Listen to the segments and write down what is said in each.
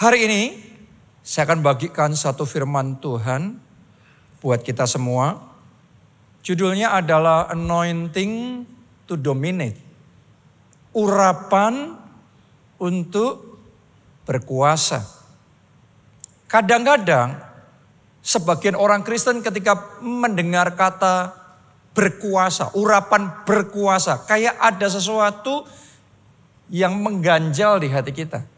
Hari ini saya akan bagikan satu firman Tuhan buat kita semua. Judulnya adalah Anointing to Dominate. Urapan untuk berkuasa. Kadang-kadang sebagian orang Kristen ketika mendengar kata berkuasa, urapan berkuasa, kayak ada sesuatu yang mengganjal di hati kita.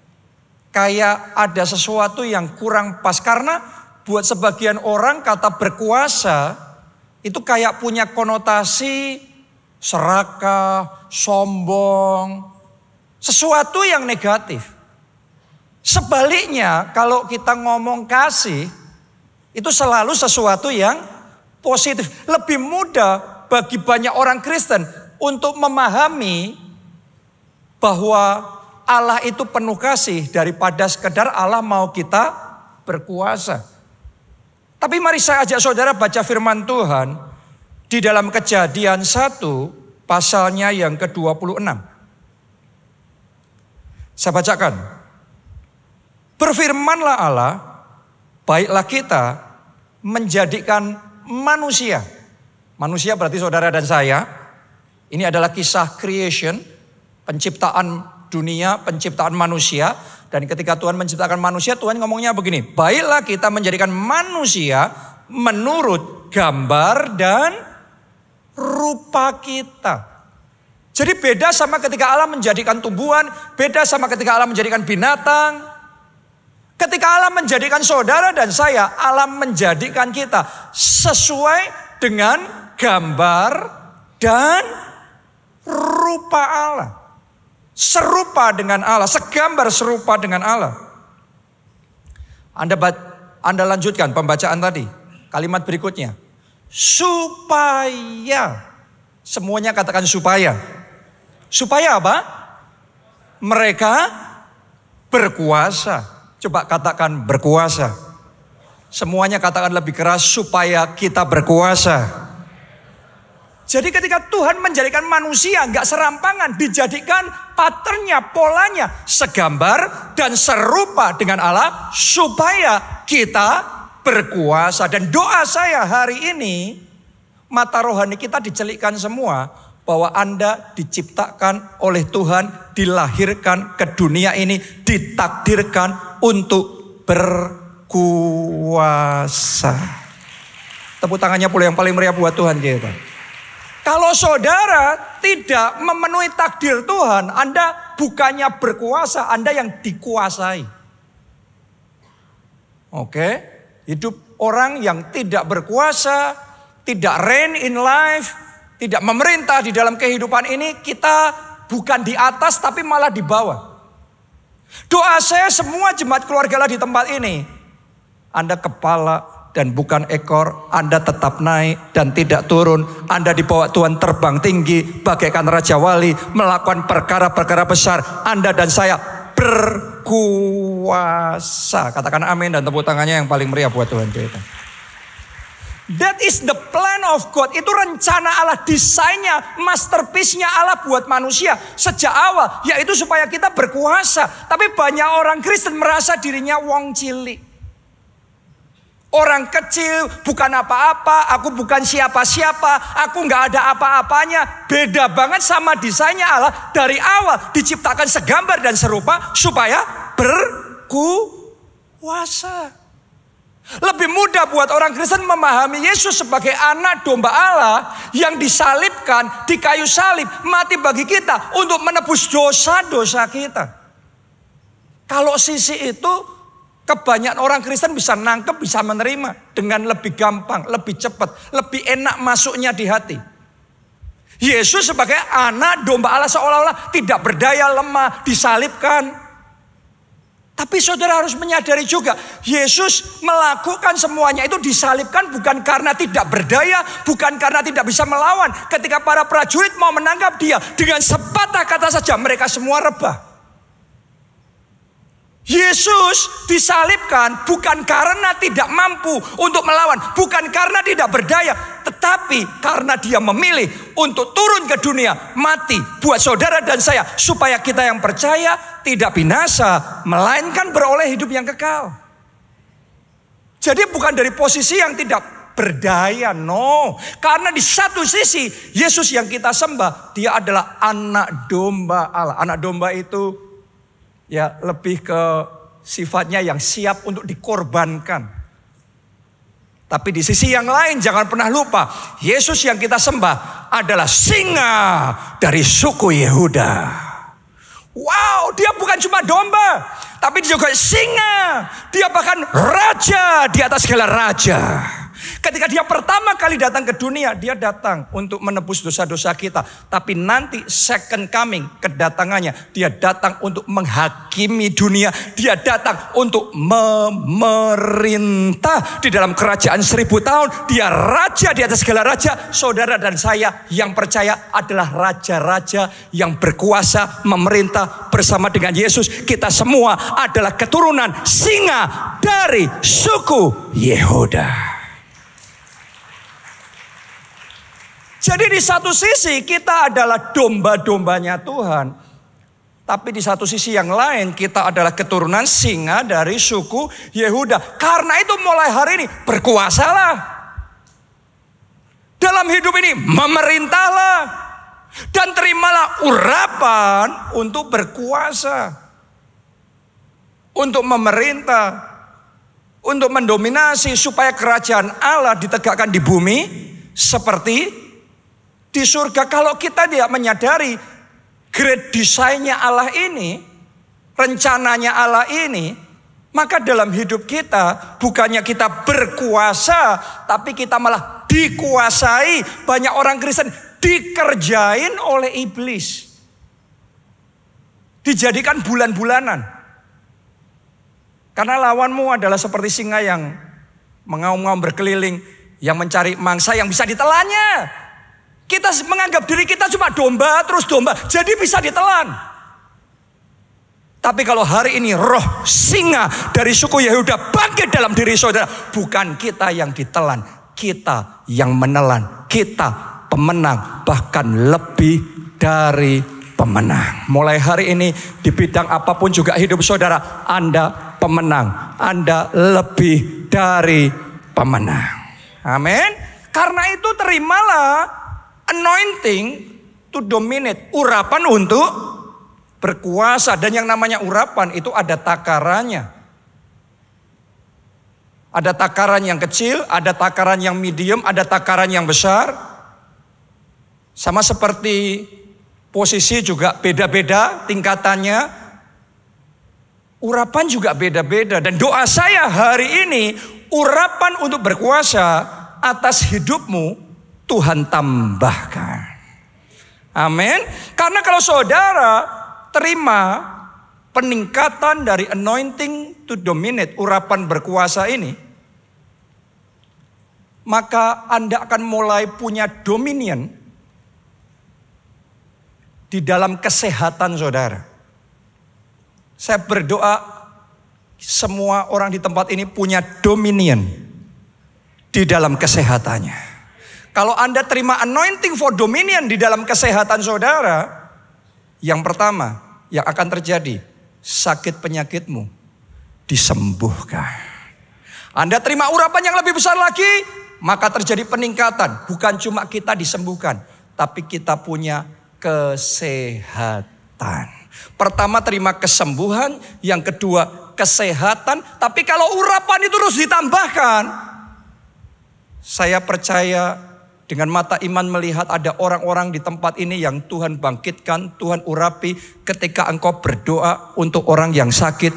Kayak ada sesuatu yang kurang pas. Karena buat sebagian orang kata berkuasa itu kayak punya konotasi serakah, sombong, sesuatu yang negatif. Sebaliknya kalau kita ngomong kasih itu selalu sesuatu yang positif. Lebih mudah bagi banyak orang Kristen untuk memahami bahwa Allah itu penuh kasih daripada sekedar Allah mau kita berkuasa. Tapi mari saya ajak saudara baca firman Tuhan di dalam Kejadian 1 pasalnya yang ke-26. Saya bacakan. Berfirmanlah Allah, baiklah kita menjadikan manusia. Manusia berarti saudara dan saya. Ini adalah kisah creation, penciptaan dunia, penciptaan manusia. Dan ketika Tuhan menciptakan manusia, Tuhan ngomongnya begini. Baiklah kita menjadikan manusia menurut gambar dan rupa kita. Jadi beda sama ketika Allah menjadikan tumbuhan, beda sama ketika Allah menjadikan binatang. Ketika Allah menjadikan saudara dan saya, Allah menjadikan kita sesuai dengan gambar dan rupa Allah. Serupa dengan Allah, segambar serupa dengan Allah. Anda lanjutkan pembacaan tadi. Kalimat berikutnya. Supaya. Semuanya katakan supaya. Supaya apa? Mereka berkuasa. Coba katakan berkuasa. Semuanya katakan lebih keras, supaya kita berkuasa. Jadi ketika Tuhan menjadikan manusia gak serampangan, dijadikan patternnya, polanya segambar dan serupa dengan Allah supaya kita berkuasa. Dan doa saya hari ini, mata rohani kita dicelikkan semua bahwa Anda diciptakan oleh Tuhan, dilahirkan ke dunia ini, ditakdirkan untuk berkuasa. Tepuk tangannya pula yang paling meriah buat Tuhan kita. Kalau saudara tidak memenuhi takdir Tuhan, Anda bukannya berkuasa, Anda yang dikuasai. Oke, hidup orang yang tidak berkuasa, tidak reign in life, tidak memerintah di dalam kehidupan ini, kita bukan di atas tapi malah di bawah. Doa saya semua jemaat keluarga di tempat ini, Anda kepala dan bukan ekor, Anda tetap naik dan tidak turun. Anda dibawa Tuhan terbang tinggi bagaikan Raja Wali, melakukan perkara-perkara besar. Anda dan saya berkuasa. Katakan amin dan tepuk tangannya yang paling meriah buat Tuhan kita. That is the plan of God. Itu rencana Allah, desainnya, masterpiece-nya Allah buat manusia sejak awal, yaitu supaya kita berkuasa. Tapi banyak orang Kristen merasa dirinya wong cilik. Orang kecil, bukan apa-apa, aku bukan siapa-siapa, aku gak ada apa-apanya. Beda banget sama desainnya Allah. Dari awal diciptakan segambar dan serupa supaya berkuasa. Lebih mudah buat orang Kristen memahami Yesus sebagai anak domba Allah yang disalibkan di kayu salib, mati bagi kita untuk menebus dosa-dosa kita. Kalau sisi itu kebanyakan orang Kristen bisa nangkep, bisa menerima dengan lebih gampang, lebih cepat, lebih enak masuknya di hati. Yesus sebagai anak domba Allah seolah-olah tidak berdaya, lemah, disalibkan. Tapi saudara harus menyadari juga, Yesus melakukan semuanya itu disalibkan bukan karena tidak berdaya, bukan karena tidak bisa melawan. Ketika para prajurit mau menangkap dia, dengan sepatah kata saja mereka semua rebah. Yesus disalibkan bukan karena tidak mampu untuk melawan, bukan karena tidak berdaya, tetapi karena dia memilih untuk turun ke dunia, mati buat saudara dan saya, supaya kita yang percaya tidak binasa, melainkan beroleh hidup yang kekal. Jadi bukan dari posisi yang tidak berdaya, no. Karena di satu sisi Yesus yang kita sembah, dia adalah anak domba Allah. Anak domba itu ya lebih ke sifatnya yang siap untuk dikorbankan. Tapi di sisi yang lain jangan pernah lupa, Yesus yang kita sembah adalah singa dari suku Yehuda. Wow, dia bukan cuma domba, tapi dia juga singa. Dia bahkan raja di atas segala raja. Ketika dia pertama kali datang ke dunia, dia datang untuk menebus dosa-dosa kita. Tapi nanti second coming, kedatangannya, dia datang untuk menghakimi dunia. Dia datang untuk memerintah di dalam kerajaan 1000 tahun. Dia raja di atas segala raja. Saudara dan saya yang percaya adalah raja-raja yang berkuasa memerintah bersama dengan Yesus. Kita semua adalah keturunan singa dari suku Yehuda. Jadi di satu sisi kita adalah domba-dombanya Tuhan. Tapi di satu sisi yang lain kita adalah keturunan singa dari suku Yehuda. Karena itu mulai hari ini berkuasalah. Dalam hidup ini memerintahlah. Dan terimalah urapan untuk berkuasa. Untuk memerintah. Untuk mendominasi supaya kerajaan Allah ditegakkan di bumi seperti di surga. Kalau kita tidak menyadari great desainnya Allah ini, rencananya Allah ini, maka dalam hidup kita bukannya kita berkuasa, tapi kita malah dikuasai. Banyak orang Kristen dikerjain oleh iblis. Dijadikan bulan-bulanan. Karena lawanmu adalah seperti singa yang mengaum-ngaum berkeliling, yang mencari mangsa yang bisa ditelannya. Kita menganggap diri kita cuma domba, terus domba, jadi bisa ditelan. Tapi kalau hari ini roh singa dari suku Yehuda bangkit dalam diri saudara, bukan kita yang ditelan, kita yang menelan, kita pemenang, bahkan lebih dari pemenang. Mulai hari ini di bidang apapun juga hidup saudara, Anda pemenang, Anda lebih dari pemenang. Amin. Karena itu terimalah anointing to dominate, urapan untuk berkuasa. Dan yang namanya urapan itu ada takarannya. Ada takaran yang kecil, ada takaran yang medium, ada takaran yang besar. Sama seperti posisi juga beda-beda tingkatannya. Urapan juga beda-beda. Dan doa saya hari ini, urapan untuk berkuasa atas hidupmu Tuhan tambahkan. Amin. Karena kalau saudara terima peningkatan dari anointing to dominate, urapan berkuasa ini, maka Anda akan mulai punya dominion di dalam kesehatan saudara. Saya berdoa semua orang di tempat ini punya dominion di dalam kesehatannya. Kalau Anda terima anointing for dominion di dalam kesehatan saudara, yang pertama yang akan terjadi, sakit penyakitmu disembuhkan. Anda terima urapan yang lebih besar lagi, maka terjadi peningkatan. Bukan cuma kita disembuhkan, tapi kita punya kesehatan. Pertama terima kesembuhan, yang kedua kesehatan. Tapi kalau urapan itu terus ditambahkan, saya percaya dengan mata iman melihat ada orang-orang di tempat ini yang Tuhan bangkitkan, Tuhan urapi ketika engkau berdoa untuk orang yang sakit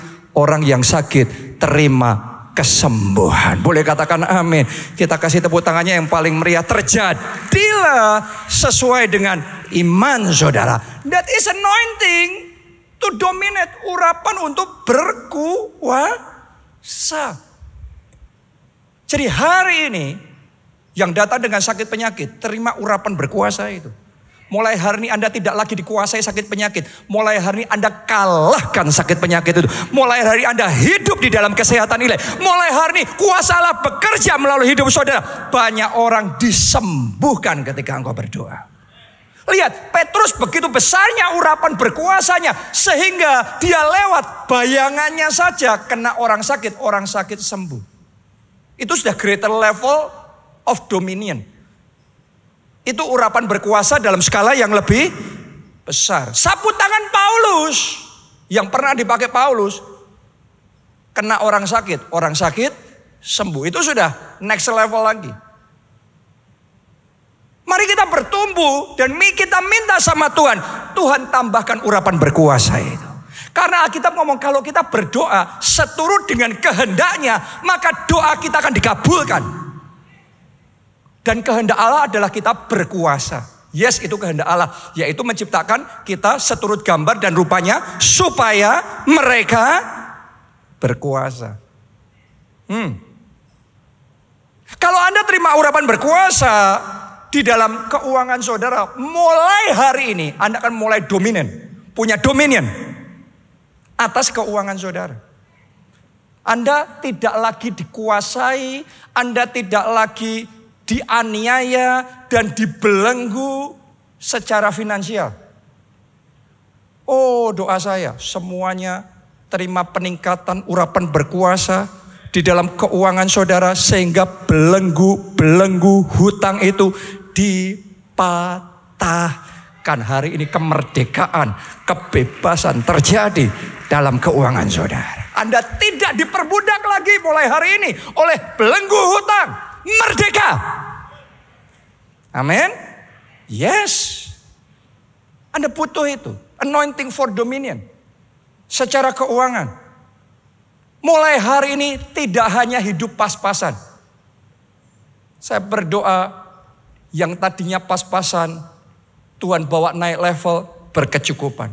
terima kesembuhan. Boleh katakan amin. Kita kasih tepuk tangannya yang paling meriah. Terjadilah sesuai dengan iman saudara. That is anointing to dominate, urapan untuk berkuasa. Jadi hari ini yang datang dengan sakit penyakit, terima urapan berkuasa itu. Mulai hari ini Anda tidak lagi dikuasai sakit penyakit. Mulai hari ini Anda kalahkan sakit penyakit itu. Mulai hari ini Anda hidup di dalam kesehatan ilahi. Mulai hari ini kuasa Allah bekerja melalui hidup saudara. Banyak orang disembuhkan ketika engkau berdoa. Lihat, Petrus begitu besarnya urapan berkuasanya sehingga dia lewat bayangannya saja kena orang sakit sembuh. Itu sudah greater level of dominion. Itu urapan berkuasa dalam skala yang lebih besar. Sapu tangan Paulus yang pernah dipakai Paulus kena orang sakit sembuh. Itu sudah next level lagi. Mari kita bertumbuh dan kita minta sama Tuhan. Tuhan tambahkan urapan berkuasa itu. Karena Alkitab ngomong kalau kita berdoa seturut dengan kehendaknya, maka doa kita akan dikabulkan. Dan kehendak Allah adalah kita berkuasa. Yes, itu kehendak Allah. Yaitu menciptakan kita seturut gambar dan rupanya supaya mereka berkuasa. Kalau Anda terima urapan berkuasa di dalam keuangan saudara, mulai hari ini Anda akan mulai punya dominion atas keuangan saudara. Anda tidak lagi dikuasai, Anda tidak lagi dianiaya dan dibelenggu secara finansial. Oh, doa saya semuanya terima peningkatan urapan berkuasa di dalam keuangan saudara sehingga belenggu hutang itu dipatahkan. Hari ini kemerdekaan, kebebasan terjadi dalam keuangan saudara. Anda tidak diperbudak lagi mulai hari ini oleh belenggu hutang. Merdeka. Amin. Yes. Anda butuh itu. Anointing for dominion. Secara keuangan. Mulai hari ini tidak hanya hidup pas-pasan. Saya berdoa yang tadinya pas-pasan, Tuhan bawa naik level berkecukupan.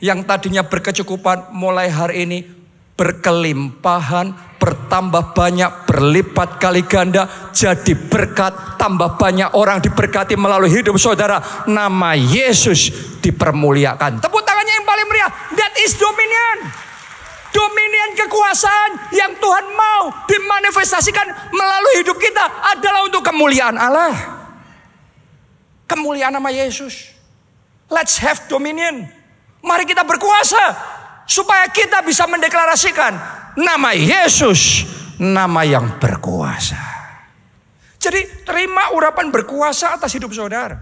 Yang tadinya berkecukupan mulai hari ini berkelimpahan, bertambah banyak, berlipat kali ganda, jadi berkat, tambah banyak orang diberkati melalui hidup saudara. Nama Yesus dipermuliakan. Tepuk tangannya yang paling meriah. That is dominion. Dominion kekuasaan yang Tuhan mau dimanifestasikan melalui hidup kita adalah untuk kemuliaan Allah. Kemuliaan nama Yesus. Let's have dominion. Mari kita berkuasa supaya kita bisa mendeklarasikan nama Yesus, nama yang berkuasa. Jadi terima urapan berkuasa atas hidup saudara.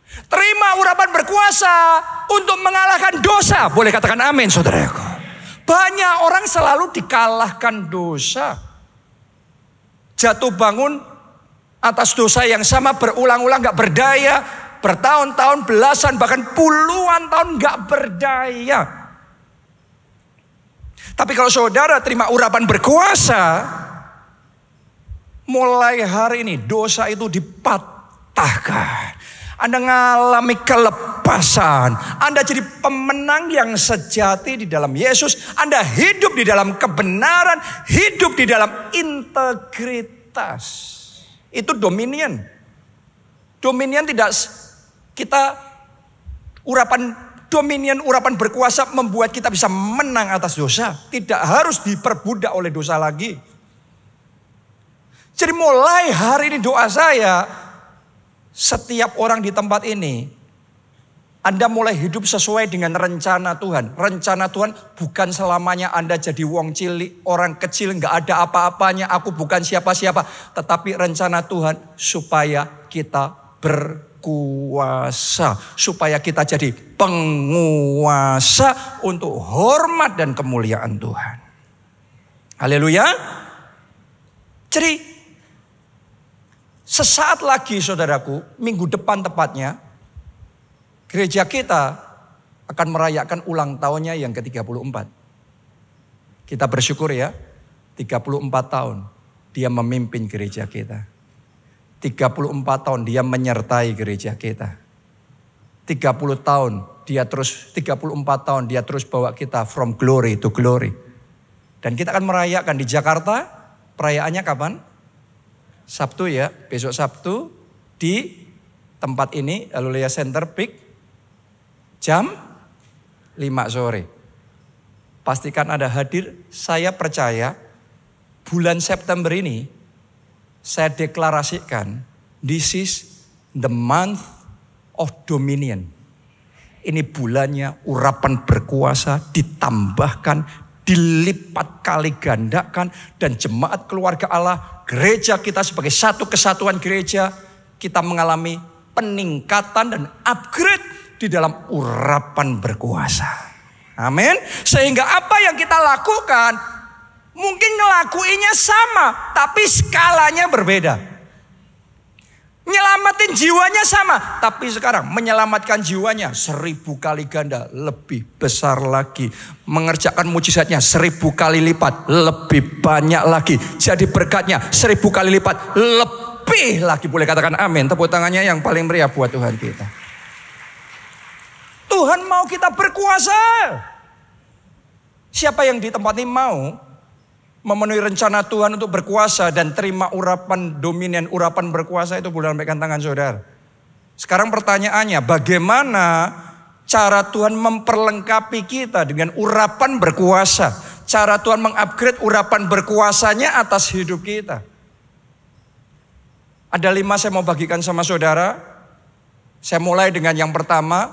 Terima urapan berkuasa untuk mengalahkan dosa. Boleh katakan amin saudaraku. Banyak orang selalu dikalahkan dosa. Jatuh bangun atas dosa yang sama berulang-ulang gak berdaya. Bertahun-tahun, belasan, bahkan puluhan tahun gak berdaya. Tapi kalau saudara terima urapan berkuasa, mulai hari ini dosa itu dipatahkan. Anda mengalami kelepasan. Anda jadi pemenang yang sejati di dalam Yesus. Anda hidup di dalam kebenaran, hidup di dalam integritas. Itu dominion. Dominion tidak kita urapan berkuasa membuat kita bisa menang atas dosa. Tidak harus diperbudak oleh dosa lagi. Jadi mulai hari ini doa saya, setiap orang di tempat ini, Anda mulai hidup sesuai dengan rencana Tuhan. Rencana Tuhan bukan selamanya Anda jadi wong cilik, orang kecil, gak ada apa-apanya, aku bukan siapa-siapa. Tetapi rencana Tuhan supaya kita berkuasa. Supaya kita jadi penguasa untuk hormat dan kemuliaan Tuhan. Haleluya. Jadi sesaat lagi saudaraku, minggu depan tepatnya, gereja kita akan merayakan ulang tahunnya yang ke-34. Kita bersyukur ya, 34 tahun dia memimpin gereja kita. 34 tahun dia menyertai gereja kita. 34 tahun dia terus bawa kita from glory to glory. Dan kita akan merayakan di Jakarta, perayaannya kapan? Sabtu ya, besok Sabtu di tempat ini, Haleluya Center Peak, jam 5 sore. Pastikan Anda hadir. Saya percaya bulan September ini, saya deklarasikan, this is the month of dominion. Ini bulannya urapan berkuasa ditambahkan, dilipat kali gandakan. Dan jemaat keluarga Allah, gereja kita sebagai satu kesatuan gereja, kita mengalami peningkatan dan upgrade di dalam urapan berkuasa. Amin. Sehingga apa yang kita lakukan, mungkin ngelakuinnya sama, tapi skalanya berbeda. Nyelamatin jiwanya sama, tapi sekarang menyelamatkan jiwanya 1000 kali ganda lebih besar lagi. Mengerjakan mujizatnya 1000 kali lipat lebih banyak lagi. Jadi berkatnya 1000 kali lipat lebih lagi. Boleh katakan amin. Tepuk tangannya yang paling meriah buat Tuhan kita. Tuhan mau kita berkuasa. Siapa yang di tempat ini mau memenuhi rencana Tuhan untuk berkuasa dan terima urapan dominion, urapan berkuasa, itu boleh lambaikan tangan saudara. Sekarang pertanyaannya, bagaimana cara Tuhan memperlengkapi kita dengan urapan berkuasa? Cara Tuhan mengupgrade urapan berkuasanya atas hidup kita. Ada 5 saya mau bagikan sama saudara. Saya mulai dengan yang pertama.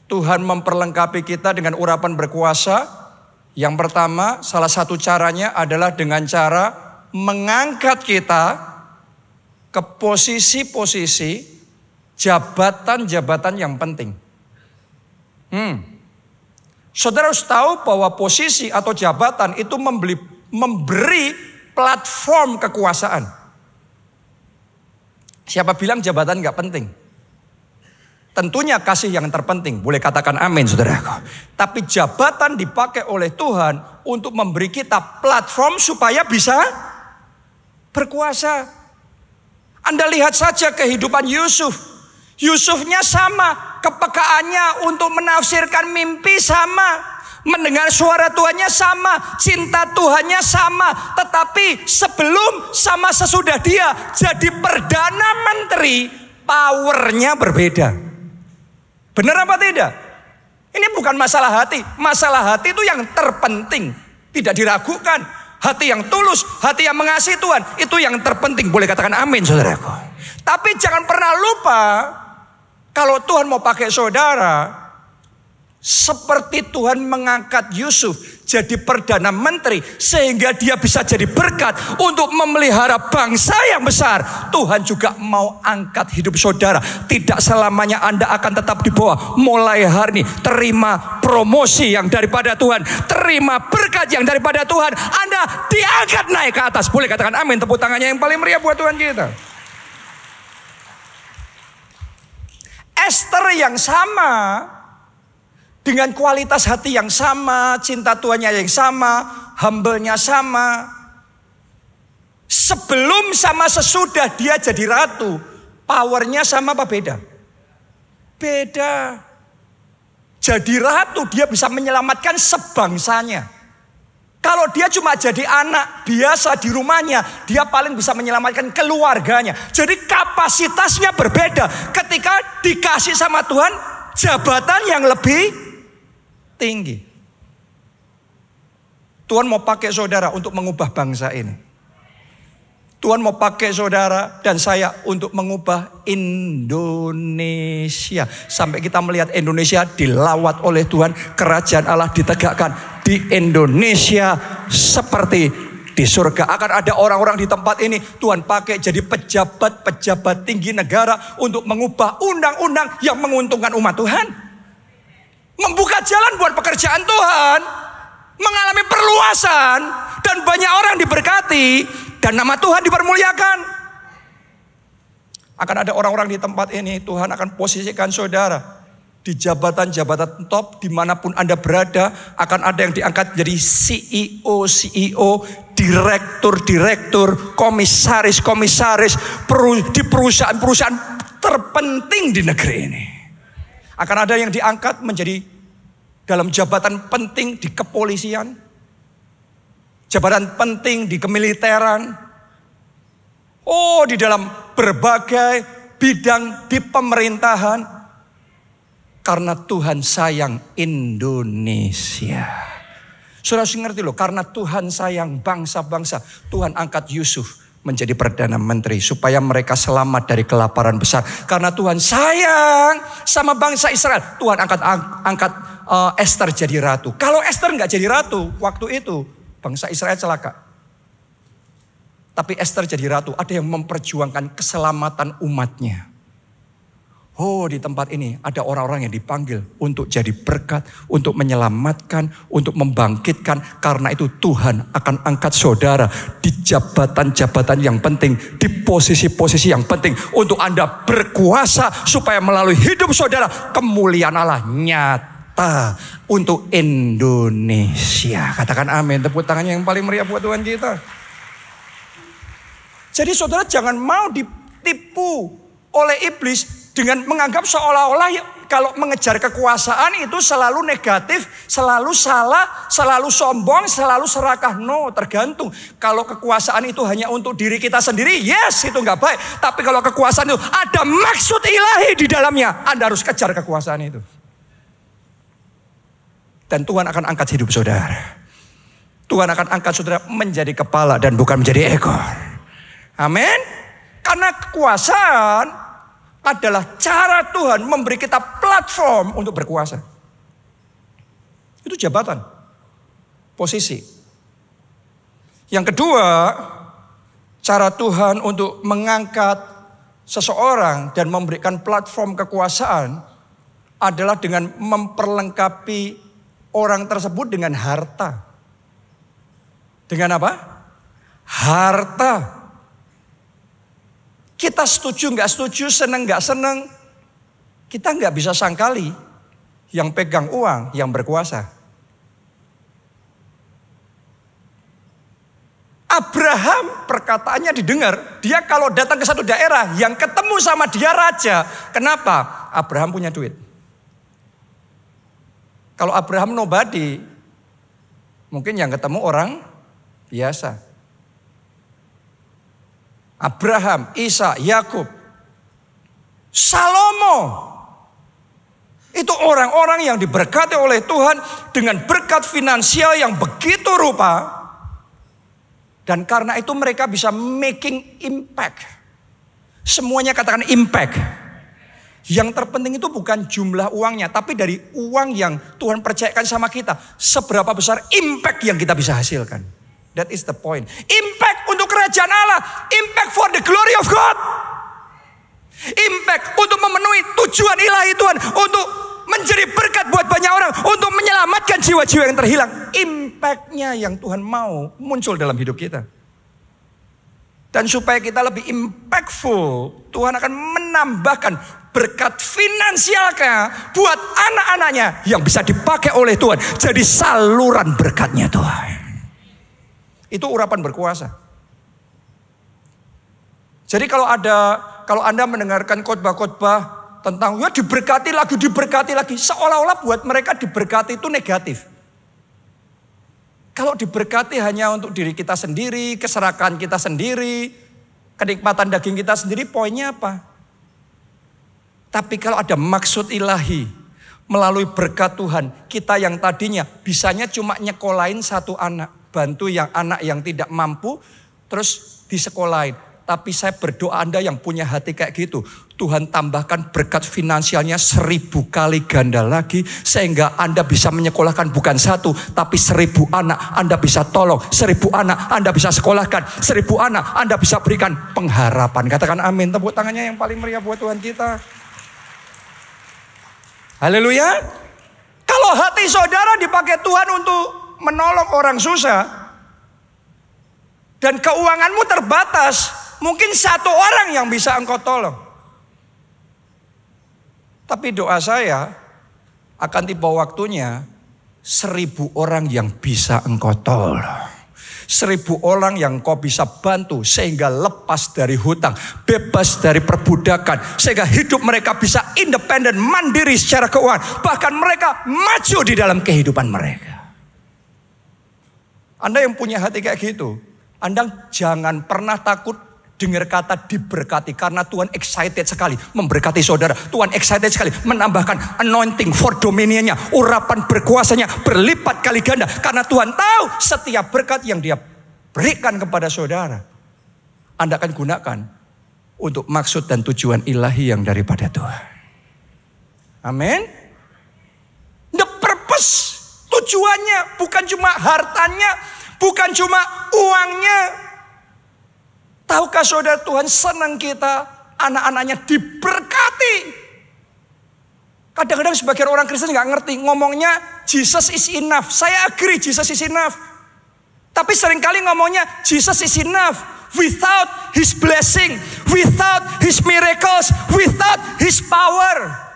Tuhan memperlengkapi kita dengan urapan berkuasa. Yang pertama, salah satu caranya adalah dengan cara mengangkat kita ke posisi-posisi jabatan-jabatan yang penting. Saudara harus tahu bahwa posisi atau jabatan itu memberi platform kekuasaan. Siapa bilang jabatan gak penting? Tentunya kasih yang terpenting. Boleh katakan amin saudaraku. Tapi jabatan dipakai oleh Tuhan untuk memberi kita platform supaya bisa berkuasa. Anda lihat saja kehidupan Yusuf. Yusufnya sama. Kepekaannya untuk menafsirkan mimpi sama. Mendengar suara Tuhannya sama. Cinta Tuhannya sama. Tetapi sebelum sama sesudah dia jadi Perdana Menteri, powernya berbeda. Benar apa tidak? Ini bukan masalah hati. Masalah hati itu yang terpenting. Tidak diragukan. Hati yang tulus, hati yang mengasihi Tuhan, itu yang terpenting. Boleh katakan amin saudaraku. Tapi jangan pernah lupa, kalau Tuhan mau pakai saudara, seperti Tuhan mengangkat Yusuf jadi Perdana Menteri, sehingga dia bisa jadi berkat untuk memelihara bangsa yang besar. Tuhan juga mau angkat hidup saudara. Tidak selamanya Anda akan tetap di bawah. Mulai hari ini terima promosi yang daripada Tuhan, terima berkat yang daripada Tuhan. Anda diangkat naik ke atas. Boleh katakan amin. Tepuk tangannya yang paling meriah buat Tuhan kita. Esther yang sama, dengan kualitas hati yang sama, cinta Tuhannya yang sama, humble-nya sama. Sebelum sama sesudah dia jadi ratu, powernya sama apa beda? Beda. Jadi ratu dia bisa menyelamatkan sebangsanya. Kalau dia cuma jadi anak biasa di rumahnya, dia paling bisa menyelamatkan keluarganya. Jadi kapasitasnya berbeda. Ketika dikasih sama Tuhan jabatan yang lebih tinggi. Tuhan mau pakai saudara untuk mengubah bangsa ini. Tuhan mau pakai saudara dan saya untuk mengubah Indonesia. Sampai kita melihat Indonesia dilawat oleh Tuhan. Kerajaan Allah ditegakkan di Indonesia seperti di surga. Akan ada orang-orang di tempat ini Tuhan pakai jadi pejabat-pejabat tinggi negara untuk mengubah undang-undang yang menguntungkan umat Tuhan. Membuka jalan buat pekerjaan Tuhan, mengalami perluasan, dan banyak orang diberkati, dan nama Tuhan dipermuliakan. Akan ada orang-orang di tempat ini, Tuhan akan posisikan saudara di jabatan-jabatan top, dimanapun Anda berada. Akan ada yang diangkat jadi CEO, direktur, komisaris, di perusahaan-perusahaan terpenting di negeri ini. Akan ada yang diangkat menjadi dalam jabatan penting di kepolisian, jabatan penting di kemiliteran, di dalam berbagai bidang di pemerintahan. Karena Tuhan sayang Indonesia. Saudara harus ngerti loh, karena Tuhan sayang bangsa-bangsa, Tuhan angkat Yusuf menjadi Perdana Menteri. Supaya mereka selamat dari kelaparan besar. Karena Tuhan sayang sama bangsa Israel. Tuhan angkat Esther jadi ratu. Kalau Esther nggak jadi ratu waktu itu, bangsa Israel celaka. Tapi Esther jadi ratu. Ada yang memperjuangkan keselamatan umatnya. Oh, di tempat ini ada orang-orang yang dipanggil untuk jadi berkat, untuk menyelamatkan, untuk membangkitkan. Karena itu Tuhan akan angkat saudara di jabatan-jabatan yang penting, di posisi-posisi yang penting. Untuk Anda berkuasa supaya melalui hidup saudara kemuliaan Allah nyata untuk Indonesia. Katakan amin, tepuk tangannya yang paling meriah buat Tuhan kita. Jadi saudara jangan mau ditipu oleh iblis dengan menganggap seolah-olah kalau mengejar kekuasaan itu selalu negatif, selalu salah, selalu sombong, selalu serakah. No, tergantung. Kalau kekuasaan itu hanya untuk diri kita sendiri, yes, itu nggak baik. Tapi kalau kekuasaan itu ada maksud ilahi di dalamnya, Anda harus kejar kekuasaan itu. Dan Tuhan akan angkat hidup saudara. Tuhan akan angkat saudara menjadi kepala dan bukan menjadi ekor. Amin. Karena kekuasaan adalah cara Tuhan memberi kita platform untuk berkuasa. Itu jabatan, posisi. Yang kedua, cara Tuhan untuk mengangkat seseorang dan memberikan platform kekuasaan adalah dengan memperlengkapi orang tersebut dengan harta. Dengan apa? Harta. Kita setuju nggak setuju, seneng nggak seneng, kita nggak bisa sangkali yang pegang uang yang berkuasa. Abraham perkataannya didengar, dia kalau datang ke satu daerah yang ketemu sama dia raja. Kenapa? Abraham punya duit. Kalau Abraham nobody, mungkin yang ketemu orang biasa. Abraham, Isa, Yakub, Salomo. Itu orang-orang yang diberkati oleh Tuhan dengan berkat finansial yang begitu rupa. Dan karena itu mereka bisa making impact. Semuanya katakan impact. Yang terpenting itu bukan jumlah uangnya, tapi dari uang yang Tuhan percayakan sama kita. Seberapa besar impact yang kita bisa hasilkan. That is the point. Impact untuk kerajaan Allah. Impact for the glory of God. Impact untuk memenuhi tujuan ilahi Tuhan. Untuk menjadi berkat buat banyak orang. Untuk menyelamatkan jiwa-jiwa yang terhilang. Impactnya yang Tuhan mau muncul dalam hidup kita. Dan supaya kita lebih impactful, Tuhan akan menambahkan berkat finansialnya buat anak-anaknya yang bisa dipakai oleh Tuhan. Jadi saluran berkatnya Tuhan. Itu urapan berkuasa. Jadi kalau Anda mendengarkan khotbah-khotbah tentang ya diberkati lagi, seolah-olah buat mereka diberkati itu negatif. Kalau diberkati hanya untuk diri kita sendiri, keserakahan kita sendiri, kenikmatan daging kita sendiri, poinnya apa? Tapi kalau ada maksud ilahi melalui berkat Tuhan, kita yang tadinya bisanya cuma nyekolahin satu anak, bantu anak yang tidak mampu, terus disekolahin. Tapi saya berdoa Anda yang punya hati kayak gitu, Tuhan tambahkan berkat finansialnya 1000 kali ganda lagi. Sehingga Anda bisa menyekolahkan bukan 1, tapi 1000 anak. Anda bisa tolong 1000 anak, Anda bisa sekolahkan 1000 anak. Anda bisa berikan pengharapan. Katakan amin, tepuk tangannya yang paling meriah buat Tuhan kita. Haleluya. Kalau hati saudara dipakai Tuhan untuk menolong orang susah, dan keuanganmu terbatas, mungkin 1 orang yang bisa engkau tolong. Tapi doa saya akan tiba waktunya 1000 orang yang bisa engkau tolong. 1000 orang yang kau bisa bantu sehingga lepas dari hutang, bebas dari perbudakan, sehingga hidup mereka bisa independen, mandiri secara keuangan, bahkan mereka maju di dalam kehidupan mereka. Anda yang punya hati kayak gitu, Anda jangan pernah takut dengar kata diberkati, karena Tuhan excited sekali memberkati saudara. Tuhan excited sekali menambahkan anointing for dominionnya, urapan berkuasanya berlipat kali ganda. Karena Tuhan tahu setiap berkat yang Dia berikan kepada saudara Anda akan gunakan untuk maksud dan tujuan ilahi yang daripada Tuhan. Amin. The purpose, tujuannya bukan cuma hartanya, bukan cuma uangnya. Tahukah saudara, Tuhan senang kita, anak-anaknya diberkati. Kadang-kadang sebagian orang Kristen gak ngerti, ngomongnya Jesus is enough. Saya agree Jesus is enough. Tapi seringkali ngomongnya Jesus is enough without His blessing, without His miracles, without His power.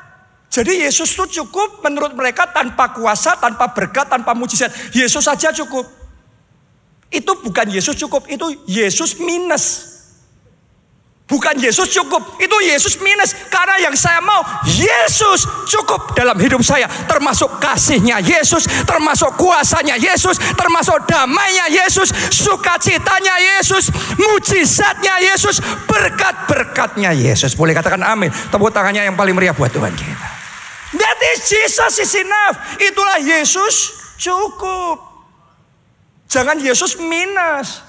Jadi Yesus itu cukup menurut mereka tanpa kuasa, tanpa berkat, tanpa mujizat. Yesus saja cukup. Itu bukan Yesus cukup, itu Yesus minus. Bukan Yesus cukup, itu Yesus minus. Karena yang saya mau, Yesus cukup dalam hidup saya. Termasuk kasihnya Yesus, termasuk kuasanya Yesus, termasuk damainya Yesus, sukacitanya Yesus, mujizatnya Yesus, berkat-berkatnya Yesus. Boleh katakan amin. Tepuk tangannya yang paling meriah buat Tuhan kita. That is Jesus is enough. Itulah Yesus cukup. Jangan Yesus minus.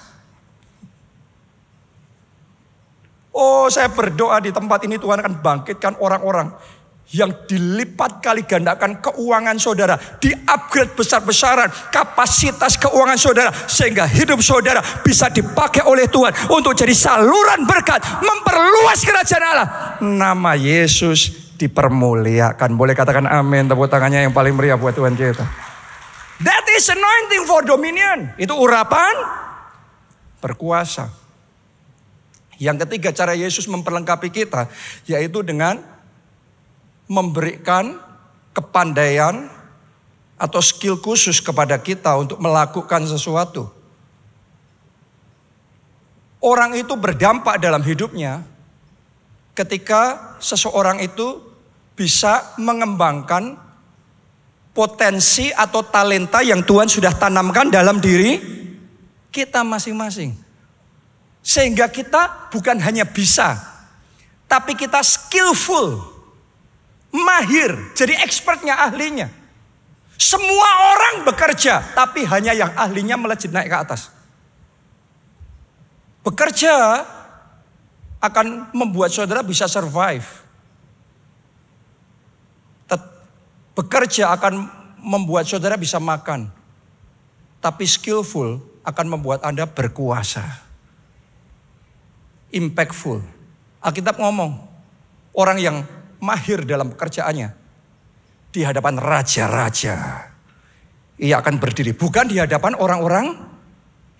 Oh, saya berdoa di tempat ini Tuhan akan bangkitkan orang-orang yang dilipat kali gandakan keuangan saudara, di-upgrade besar-besaran kapasitas keuangan saudara, sehingga hidup saudara bisa dipakai oleh Tuhan untuk jadi saluran berkat, memperluas kerajaan Allah. Nama Yesus dipermuliakan. Boleh katakan amin. Tepuk tangannya yang paling meriah buat Tuhan kita. That is anointing for dominion. Itu urapan berkuasa. Yang ketiga, cara Yesus memperlengkapi kita yaitu dengan memberikan kepandaian atau skill khusus kepada kita untuk melakukan sesuatu. Orang itu berdampak dalam hidupnya ketika seseorang itu bisa mengembangkan potensi atau talenta yang Tuhan sudah tanamkan dalam diri kita masing-masing. Sehingga kita bukan hanya bisa, tapi kita skillful, mahir, jadi expertnya, ahlinya. Semua orang bekerja, tapi hanya yang ahlinya melejit naik ke atas. Bekerja akan membuat saudara bisa survive. Bekerja akan membuat saudara bisa makan. Tapi skillful akan membuat Anda berkuasa. Impactful. Alkitab ngomong, orang yang mahir dalam pekerjaannya di hadapan raja-raja, ia akan berdiri. Bukan di hadapan orang-orang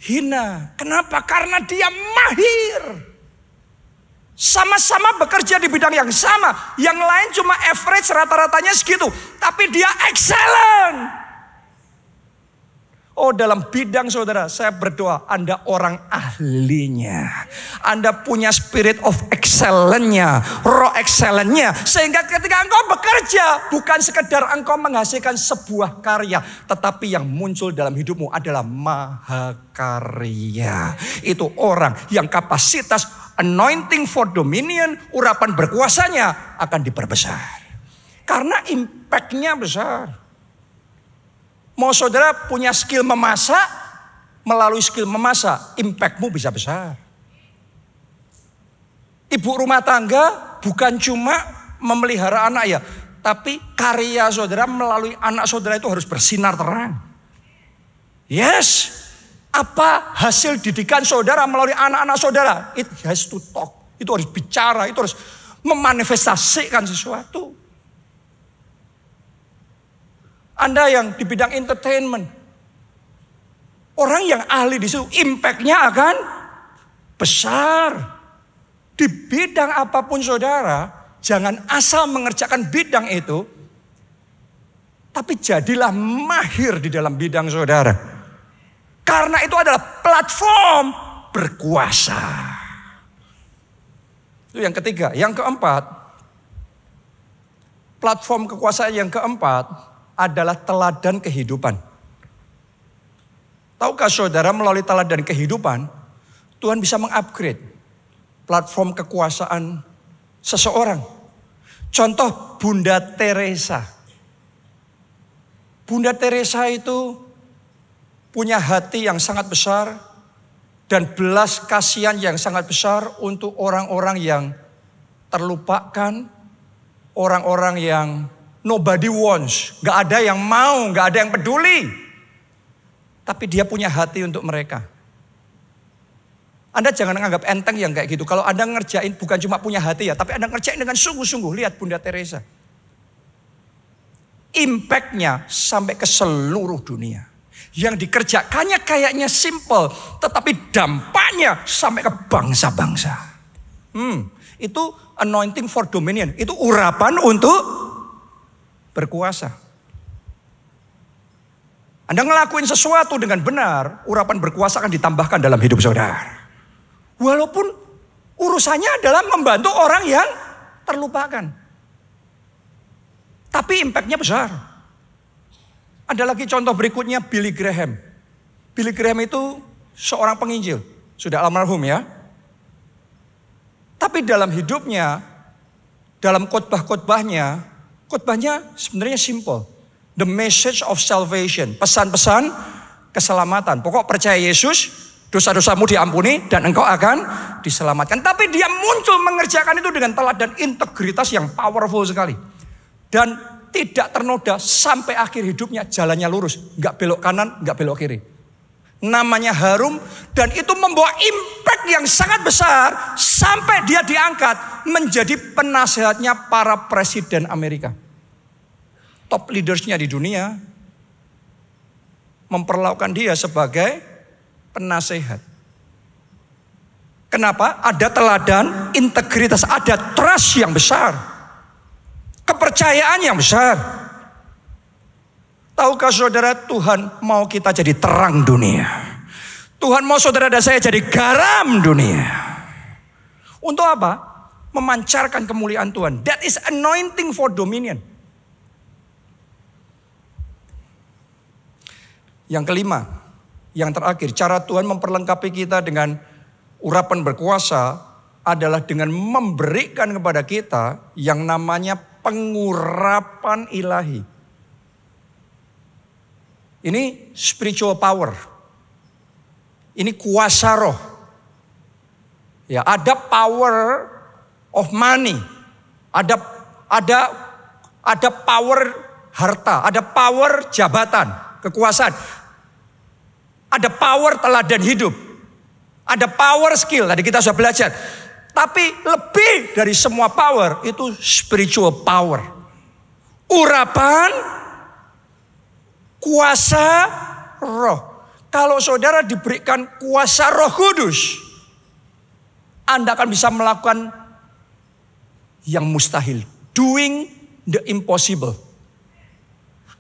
hina. Kenapa? Karena dia mahir. Sama-sama bekerja di bidang yang sama. Yang lain cuma average, rata-ratanya segitu. Tapi dia excellent. Oh, dalam bidang saudara, saya berdoa Anda orang ahlinya. Anda punya spirit of excellence-nya, roh excellence-nya. Sehingga ketika engkau bekerja, bukan sekedar engkau menghasilkan sebuah karya, tetapi yang muncul dalam hidupmu adalah mahakarya. Itu orang yang kapasitas anointing for dominion, urapan berkuasanya akan diperbesar. Karena impact-nya besar. Mau saudara punya skill memasak, melalui skill memasak, impact-mu bisa besar. Ibu rumah tangga bukan cuma memelihara anak ya, tapi karya saudara melalui anak saudara itu harus bersinar terang. Yes, apa hasil didikan saudara melalui anak-anak saudara? It has to talk, itu harus bicara, itu harus memanifestasikan sesuatu. Anda yang di bidang entertainment, orang yang ahli di situ, impact-nya akan besar. Di bidang apapun saudara, jangan asal mengerjakan bidang itu, tapi jadilah mahir di dalam bidang saudara. Karena itu adalah platform berkuasa. Itu yang ketiga. Yang keempat, platform kekuasaan yang keempat adalah teladan kehidupan. Tahukah saudara, melalui teladan kehidupan, Tuhan bisa mengupgrade platform kekuasaan seseorang. Contoh Bunda Teresa. Bunda Teresa itu punya hati yang sangat besar dan belas kasihan yang sangat besar untuk orang-orang yang terlupakan, orang-orang yang nobody wants, gak ada yang mau, gak ada yang peduli. Tapi dia punya hati untuk mereka. Anda jangan anggap enteng yang kayak gitu. Kalau Anda ngerjain bukan cuma punya hati ya, tapi Anda ngerjain dengan sungguh-sungguh. Lihat Bunda Teresa. Impact-nya sampai ke seluruh dunia. Yang dikerjakannya kayaknya simple, tetapi dampaknya sampai ke bangsa-bangsa. Itu anointing for dominion. Itu urapan untuk berkuasa. Anda ngelakuin sesuatu dengan benar, urapan berkuasa akan ditambahkan dalam hidup saudara. Walaupun urusannya adalah membantu orang yang terlupakan. Tapi impact-nya besar. Ada lagi contoh berikutnya Billy Graham. Billy Graham itu seorang penginjil. Sudah almarhum ya. Tapi dalam hidupnya, dalam khotbahnya sebenarnya simple. The message of salvation. Pesan-pesan keselamatan. Pokok percaya Yesus, dosa-dosamu diampuni dan engkau akan diselamatkan. Tapi dia muncul mengerjakan itu dengan teladan integritas yang powerful sekali. Dan tidak ternoda sampai akhir hidupnya jalannya lurus. Gak belok kanan, gak belok kiri. Namanya harum dan itu membawa impact yang sangat besar. Sampai dia diangkat menjadi penasehatnya para presiden Amerika. Top leadersnya di dunia memperlakukan dia sebagai penasehat. Kenapa? Ada teladan, integritas, ada trust yang besar. Kepercayaan yang besar. Tahukah saudara, Tuhan mau kita jadi terang dunia. Tuhan mau saudara dan saya jadi garam dunia. Untuk apa? Memancarkan kemuliaan Tuhan. That is anointing for dominion. Yang kelima, yang terakhir, cara Tuhan memperlengkapi kita dengan urapan berkuasa adalah dengan memberikan kepada kita yang namanya pengurapan ilahi. Ini spiritual power. Ini kuasa roh. Ya, ada power of money. Ada power harta, ada power jabatan, kekuasaan. Ada power teladan hidup. Ada power skill, tadi kita sudah belajar. Tapi lebih dari semua power itu spiritual power. Urapan, kuasa roh. Kalau saudara diberikan kuasa Roh Kudus, Anda akan bisa melakukan yang mustahil. Doing the impossible.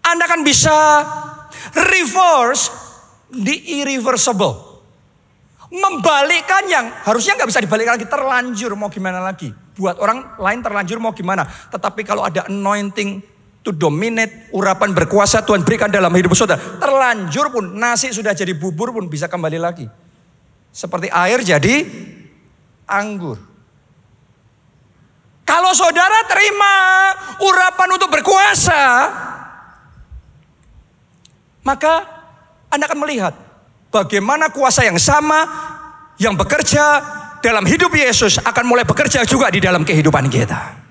Anda akan bisa reverse the irreversible. Membalikkan yang harusnya nggak bisa dibalikkan lagi. Terlanjur mau gimana lagi. Buat orang lain terlanjur mau gimana. Tetapi kalau ada anointing to dominate, urapan berkuasa Tuhan berikan dalam hidup saudara. Terlanjur pun nasi sudah jadi bubur pun bisa kembali lagi. Seperti air jadi anggur. Kalau saudara terima urapan untuk berkuasa, maka Anda akan melihat bagaimana kuasa yang sama yang bekerja dalam hidup Yesus akan mulai bekerja juga di dalam kehidupan kita.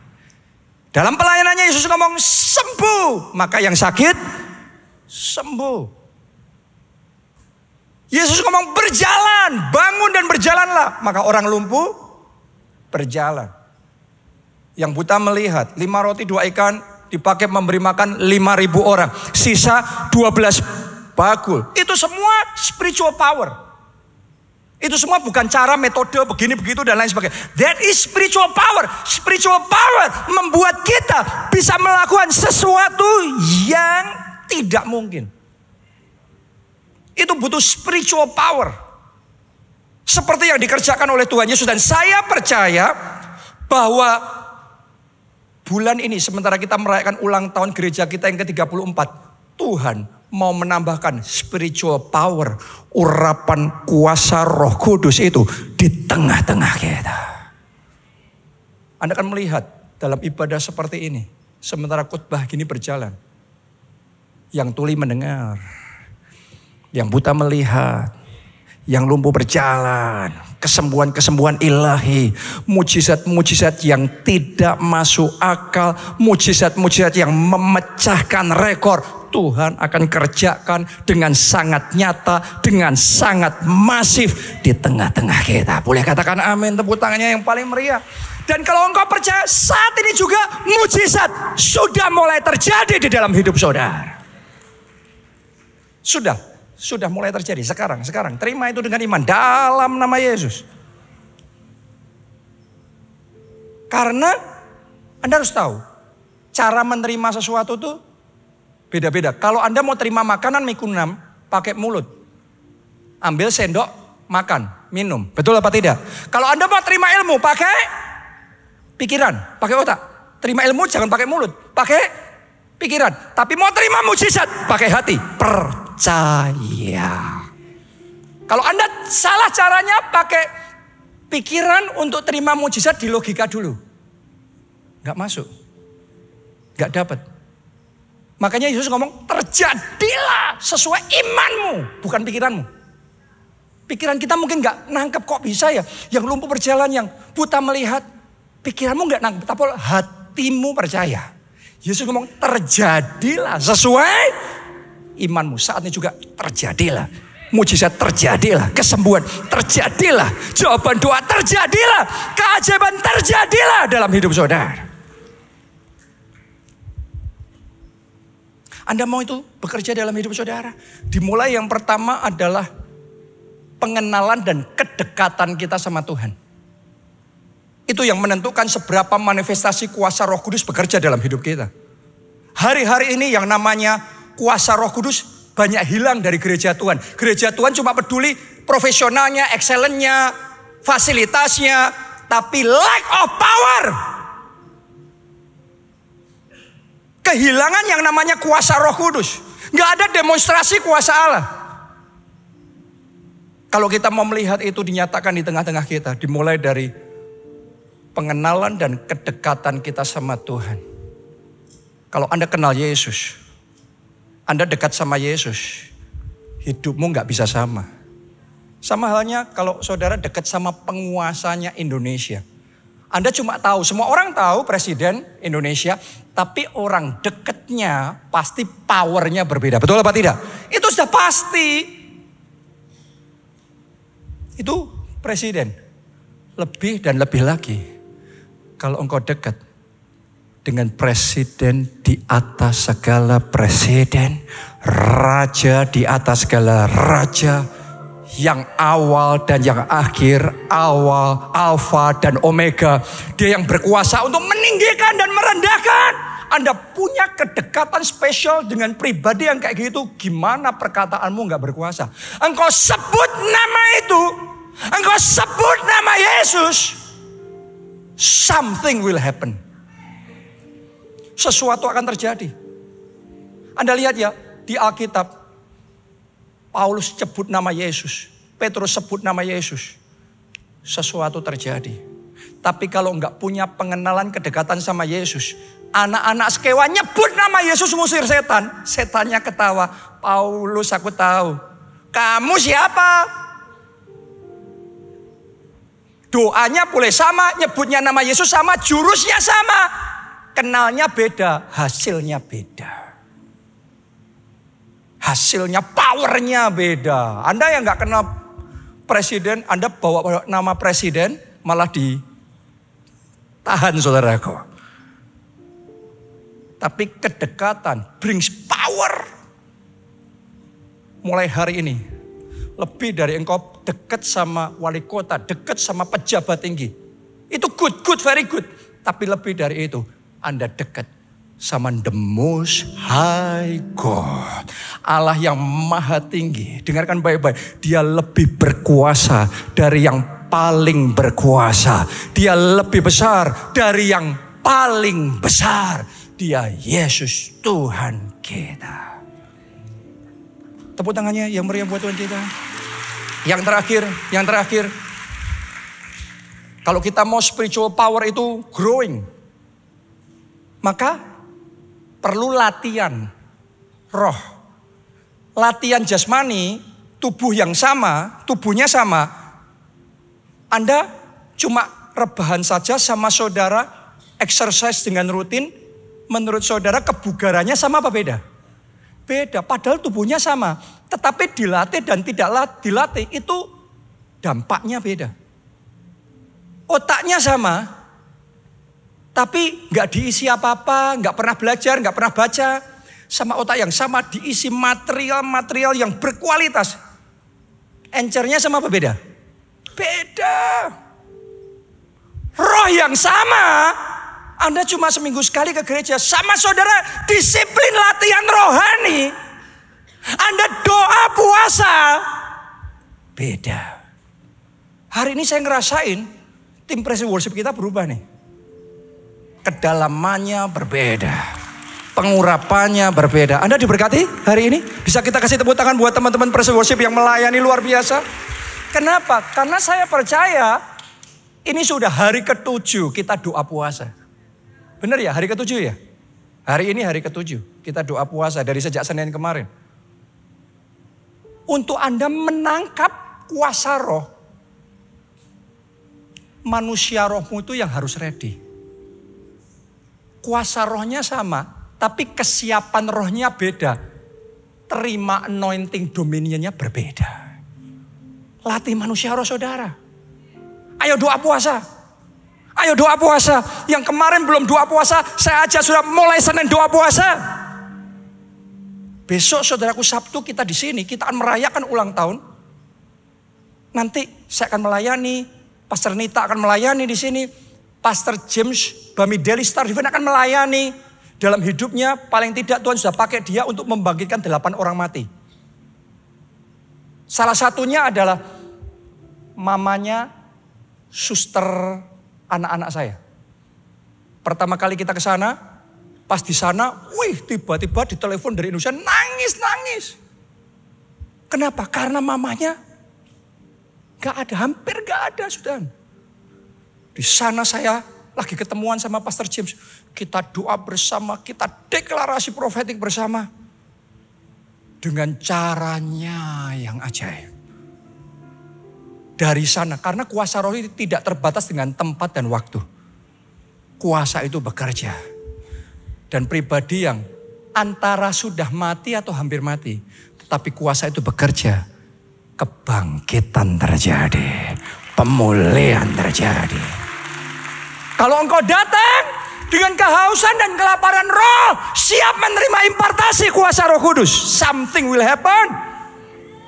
Dalam pelayanannya Yesus ngomong sembuh, maka yang sakit sembuh. Yesus ngomong berjalan, bangun dan berjalanlah, maka orang lumpuh berjalan. Yang buta melihat, 5 roti 2 ikan dipakai memberi makan 5.000 orang. Sisa 12 bakul. Itu semua spiritual power. Itu semua bukan cara, metode, begini, begitu, dan lain sebagainya. That is spiritual power. Spiritual power membuat kita bisa melakukan sesuatu yang tidak mungkin. Itu butuh spiritual power. Seperti yang dikerjakan oleh Tuhan Yesus. Dan saya percaya bahwa bulan ini sementara kita merayakan ulang tahun gereja kita yang ke-34. Tuhan mau menambahkan spiritual power, urapan kuasa Roh Kudus itu di tengah-tengah kita. Anda akan melihat dalam ibadah seperti ini, sementara khotbah gini berjalan, yang tuli mendengar, yang buta melihat, Yang lumpuh berjalan. Kesembuhan-kesembuhan ilahi. Mujizat-mujizat yang tidak masuk akal. Mujizat-mujizat yang memecahkan rekor. Tuhan akan kerjakan dengan sangat nyata. Dengan sangat masif. Di tengah-tengah kita. Boleh katakan amin. Tepuk tangannya yang paling meriah. Dan kalau engkau percaya saat ini juga mujizat sudah mulai terjadi di dalam hidup saudara. Sudah mulai terjadi sekarang. Terima itu dengan iman dalam nama Yesus. Karena Anda harus tahu, cara menerima sesuatu itu beda-beda. Kalau Anda mau terima makanan mikunam, pakai mulut. Ambil sendok, makan, minum. Betul apa tidak? Kalau Anda mau terima ilmu, pakai pikiran, pakai otak. Terima ilmu jangan pakai mulut, pakai pikiran. Tapi mau terima mujizat, pakai hati. Percaya. Kalau Anda salah caranya pakai pikiran untuk terima mujizat di logika dulu. Gak masuk. Gak dapat. Makanya Yesus ngomong terjadilah sesuai imanmu. Bukan pikiranmu. Pikiran kita mungkin gak nangkep kok bisa ya. Yang lumpuh berjalan, yang buta melihat. Pikiranmu gak nangkep. Tapi hatimu percaya. Yesus ngomong terjadilah sesuai imanmu. Saatnya juga terjadilah. Mujizat terjadilah. Kesembuhan terjadilah. Jawaban doa terjadilah. Keajaiban terjadilah dalam hidup saudara. Anda mau itu bekerja dalam hidup saudara? Dimulai yang pertama adalah pengenalan dan kedekatan kita sama Tuhan. Itu yang menentukan seberapa manifestasi kuasa Roh Kudus bekerja dalam hidup kita. Hari-hari ini yang namanya kuasa Roh Kudus banyak hilang dari gereja Tuhan. Gereja Tuhan cuma peduli profesionalnya, excellennya, fasilitasnya, tapi lack of power. Kehilangan yang namanya kuasa Roh Kudus. Gak ada demonstrasi kuasa Allah. Kalau kita mau melihat itu dinyatakan di tengah-tengah kita, dimulai dari pengenalan dan kedekatan kita sama Tuhan. Kalau Anda kenal Yesus, Anda dekat sama Yesus, hidupmu gak bisa sama. Sama halnya kalau saudara dekat sama penguasanya Indonesia. Anda cuma tahu, semua orang tahu presiden Indonesia, tapi orang dekatnya pasti powernya berbeda. Betul apa tidak? Itu sudah pasti. Itu presiden. Lebih dan lebih lagi. Kalau engkau dekat dengan presiden di atas segala presiden, raja di atas segala raja, yang awal dan yang akhir, awal, alfa dan omega. Dia yang berkuasa untuk meninggikan dan merendahkan. Anda punya kedekatan spesial dengan pribadi yang kayak gitu. Gimana perkataanmu gak berkuasa? Engkau sebut nama itu, engkau sebut nama Yesus, something will happen. Sesuatu akan terjadi. Anda lihat ya, di Alkitab, Paulus sebut nama Yesus, Petrus sebut nama Yesus, sesuatu terjadi. Tapi kalau enggak punya pengenalan kedekatan sama Yesus, anak-anak Skewa nyebut nama Yesus musir setan, setannya ketawa. Paulus, aku tahu, kamu siapa? Doanya boleh sama, nyebutnya nama Yesus sama, jurusnya sama. Kenalnya beda, hasilnya beda. Hasilnya, powernya beda. Anda yang gak kenal presiden, Anda bawa nama presiden, malah ditahan saudaraku. Tapi kedekatan brings power. Mulai hari ini, lebih dari engkau dekat sama wali kota, dekat sama pejabat tinggi. Itu good, very good. Tapi lebih dari itu, Anda dekat sama the most high God. Allah yang maha tinggi. Dengarkan baik-baik. Dia lebih berkuasa dari yang paling berkuasa. Dia lebih besar dari yang paling besar. Dia Yesus Tuhan kita. Tepuk tangannya yang meriah buat Tuhan kita. Yang terakhir. Kalau kita mau spiritual power itu growing, maka perlu latihan roh. Latihan jasmani tubuhnya sama, Anda cuma rebahan saja sama saudara, exercise dengan rutin, menurut saudara kebugarannya sama apa beda? Beda, padahal tubuhnya sama. Tetapi dilatih dan tidak dilatih itu dampaknya beda. Otaknya sama, tapi gak diisi apa-apa, gak pernah belajar, gak pernah baca. Sama otak yang sama diisi material-material yang berkualitas. Encernya sama apa beda? Beda. Roh yang sama, Anda cuma seminggu sekali ke gereja. Sama saudara disiplin latihan rohani. Anda doa puasa. Beda. Hari ini saya ngerasain tim praise worship kita berubah nih. Kedalamannya berbeda. Pengurapannya berbeda. Anda diberkati hari ini? Bisa kita kasih tepuk tangan buat teman-teman praise worship yang melayani luar biasa. Kenapa? Karena saya percaya ini sudah hari ke-7 kita doa puasa. Benar ya, hari ke-7 ya? Hari ini hari ke-7 kita doa puasa dari sejak Senin kemarin. Untuk Anda menangkap kuasa roh, manusia rohmu itu yang harus ready. Kuasa rohnya sama, tapi kesiapan rohnya beda. Terima anointing dominionnya berbeda. Latih manusia roh saudara. Ayo doa puasa. Ayo doa puasa. Yang kemarin belum doa puasa, saya aja sudah mulai Senin doa puasa. Besok saudaraku Sabtu kita di sini, kita akan merayakan ulang tahun. Nanti saya akan melayani, Pastor Nita akan melayani di sini, Pastor James Bamideli Star Divine akan melayani. Dalam hidupnya paling tidak Tuhan sudah pakai dia untuk membangkitkan 8 orang mati. Salah satunya adalah mamanya suster anak-anak saya. Pertama kali kita ke sana, pas di sana, tiba-tiba ditelepon dari Indonesia nangis. Kenapa? Karena mamanya gak ada, hampir gak ada sudah. Di sana saya lagi ketemuan sama Pastor James. Kita doa bersama, kita deklarasi profetik bersama. Dengan caranya yang ajaib. Dari sana, karena kuasa roh itu tidak terbatas dengan tempat dan waktu. Kuasa itu bekerja. Dan pribadi yang antara sudah mati atau hampir mati. Tetapi kuasa itu bekerja. Kebangkitan terjadi. Pemulihan terjadi. Kalau engkau datang dengan kehausan dan kelaparan roh, siap menerima impartasi kuasa Roh Kudus, something will happen.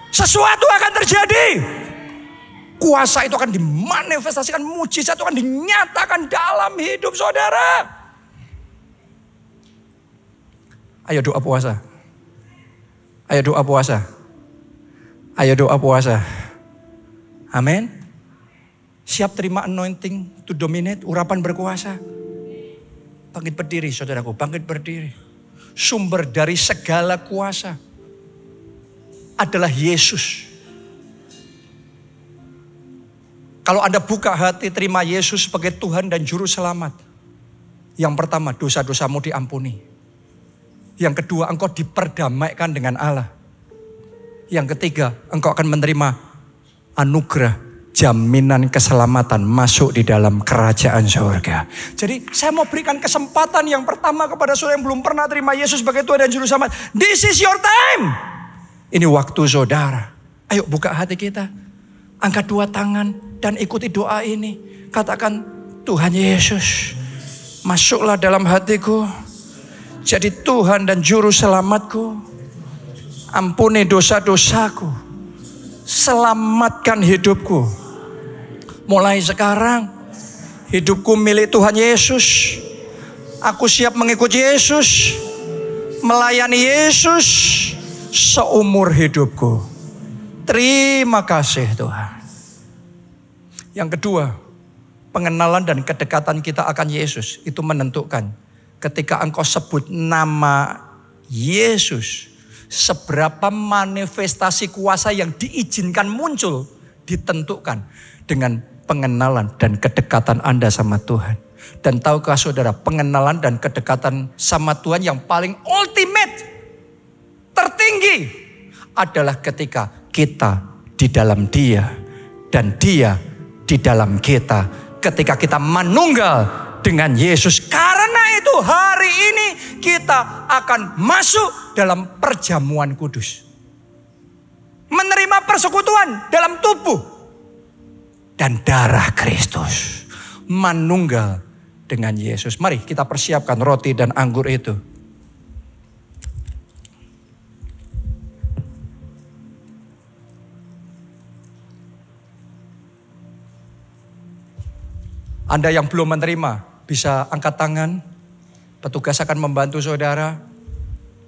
Sesuatu akan terjadi. Kuasa itu akan dimanifestasikan, mujizat itu akan dinyatakan dalam hidup saudara. Ayo doa puasa. Ayo doa puasa. Ayo doa puasa. Amin. Siap terima anointing to dominate, urapan berkuasa. Bangkit berdiri saudaraku, bangkit berdiri. Sumber dari segala kuasa adalah Yesus. Kalau Anda buka hati terima Yesus sebagai Tuhan dan Juru Selamat. Yang pertama, dosa-dosamu diampuni. Yang kedua, engkau diperdamaikan dengan Allah. Yang ketiga, engkau akan menerima anugerah, jaminan keselamatan masuk di dalam kerajaan surga. Jadi saya mau berikan kesempatan yang pertama kepada saudara yang belum pernah terima Yesus sebagai Tuhan dan Juru Selamat. This is your time. Ini waktu saudara. Ayo buka hati kita. Angkat 2 tangan dan ikuti doa ini. Katakan, Tuhan Yesus, masuklah dalam hatiku. Jadi Tuhan dan Juru Selamatku. Ampuni dosa-dosaku. Selamatkan hidupku. Mulai sekarang, hidupku milik Tuhan Yesus. Aku siap mengikuti Yesus, melayani Yesus seumur hidupku. Terima kasih Tuhan. Yang kedua, pengenalan dan kedekatan kita akan Yesus itu menentukan. Ketika engkau sebut nama Yesus, seberapa manifestasi kuasa yang diizinkan muncul ditentukan dengan pengenalan dan kedekatan Anda sama Tuhan. Dan tahukah saudara, pengenalan dan kedekatan sama Tuhan yang paling ultimate, tertinggi adalah ketika kita di dalam Dia dan Dia di dalam kita. Ketika kita manunggal dengan Yesus. Karena itu hari ini kita akan masuk dalam perjamuan kudus. Menerima persekutuan dalam tubuh dan darah Kristus. Manunggal dengan Yesus. Mari kita persiapkan roti dan anggur itu. Anda yang belum menerima, bisa angkat tangan. Petugas akan membantu saudara.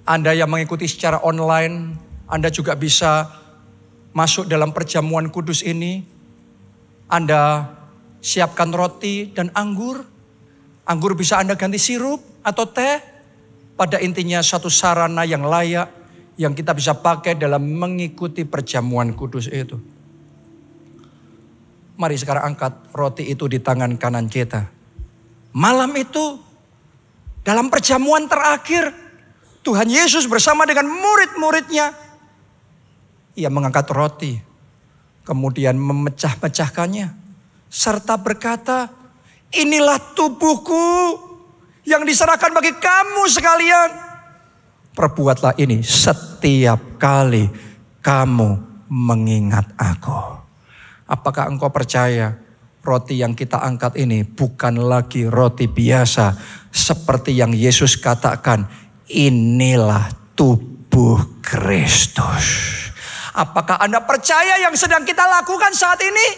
Anda yang mengikuti secara online, Anda juga bisa masuk dalam perjamuan kudus ini. Anda siapkan roti dan anggur. Anggur bisa Anda ganti sirup atau teh. Pada intinya satu sarana yang layak yang kita bisa pakai dalam mengikuti perjamuan kudus itu. Mari sekarang angkat roti itu di tangan kanan kita. Malam itu dalam perjamuan terakhir Tuhan Yesus bersama dengan murid-muridnya. Ia mengangkat roti. Kemudian memecah-mecahkannya. Serta berkata, inilah tubuhku yang diserahkan bagi kamu sekalian. Perbuatlah ini setiap kali kamu mengingat aku. Apakah engkau percaya roti yang kita angkat ini bukan lagi roti biasa. Seperti yang Yesus katakan, inilah tubuh Kristus. Apakah Anda percaya yang sedang kita lakukan saat ini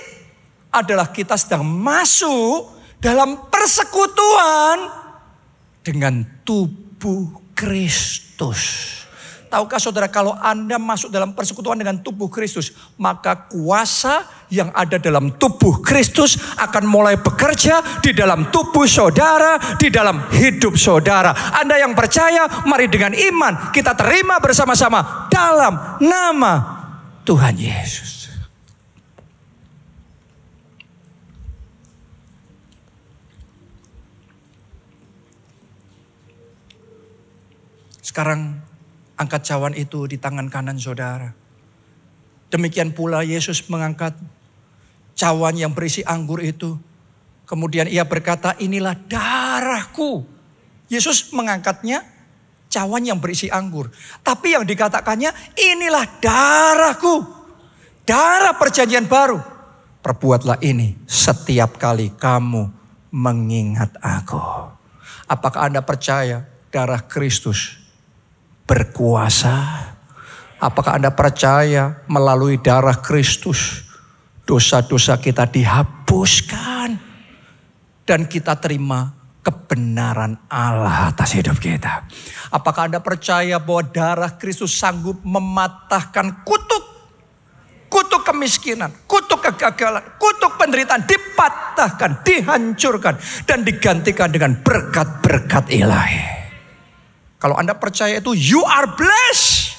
adalah kita sedang masuk dalam persekutuan dengan tubuh Kristus? Tahukah saudara, kalau Anda masuk dalam persekutuan dengan tubuh Kristus, maka kuasa yang ada dalam tubuh Kristus akan mulai bekerja di dalam tubuh saudara, di dalam hidup saudara. Anda yang percaya, mari dengan iman kita terima bersama-sama dalam nama Tuhan Yesus. Sekarang angkat cawan itu di tangan kanan saudara. Demikian pula Yesus mengangkat cawan yang berisi anggur itu. Kemudian ia berkata, inilah darahku. Yesus mengangkatnya cawan yang berisi anggur. Tapi yang dikatakannya, inilah darahku. Darah perjanjian baru. Perbuatlah ini setiap kali kamu mengingat aku. Apakah Anda percaya darah Kristus berkuasa? Apakah Anda percaya melalui darah Kristus dosa-dosa kita dihapuskan dan kita terima kebenaran Allah atas hidup kita? Apakah Anda percaya bahwa darah Kristus sanggup mematahkan kutuk kemiskinan, kutuk kegagalan, kutuk penderitaan, dipatahkan, dihancurkan dan digantikan dengan berkat-berkat ilahi? Kalau Anda percaya itu, you are blessed.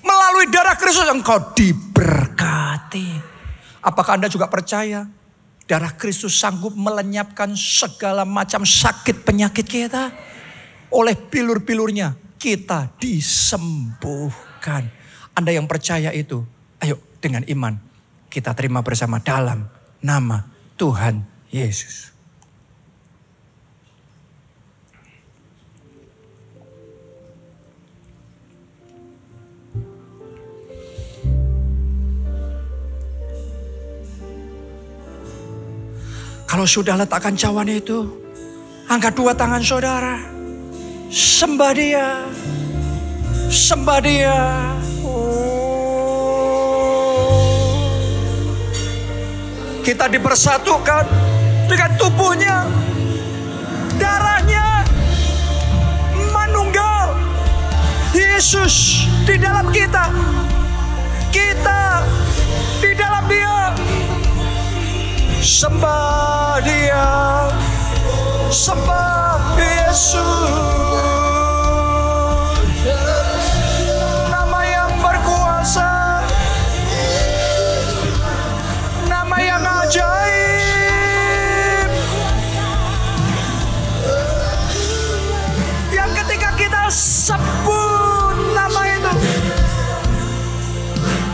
Melalui darah Kristus engkau diberkati. Apakah Anda juga percaya darah Kristus sanggup melenyapkan segala macam sakit penyakit kita? Oleh bilur-bilurnya kita disembuhkan. Anda yang percaya itu, ayo dengan iman kita terima bersama dalam nama Tuhan Yesus. Kalau sudah letakkan cawan itu, angkat dua tangan saudara. Sembah dia. Sembah dia. Kita dipersatukan dengan tubuhnya. Darahnya manunggal. Yesus di dalam kita. Kita di dalam dia. Sembah dia, sembah Yesus, nama yang berkuasa, nama yang ajaib, yang ketika kita sebut nama itu,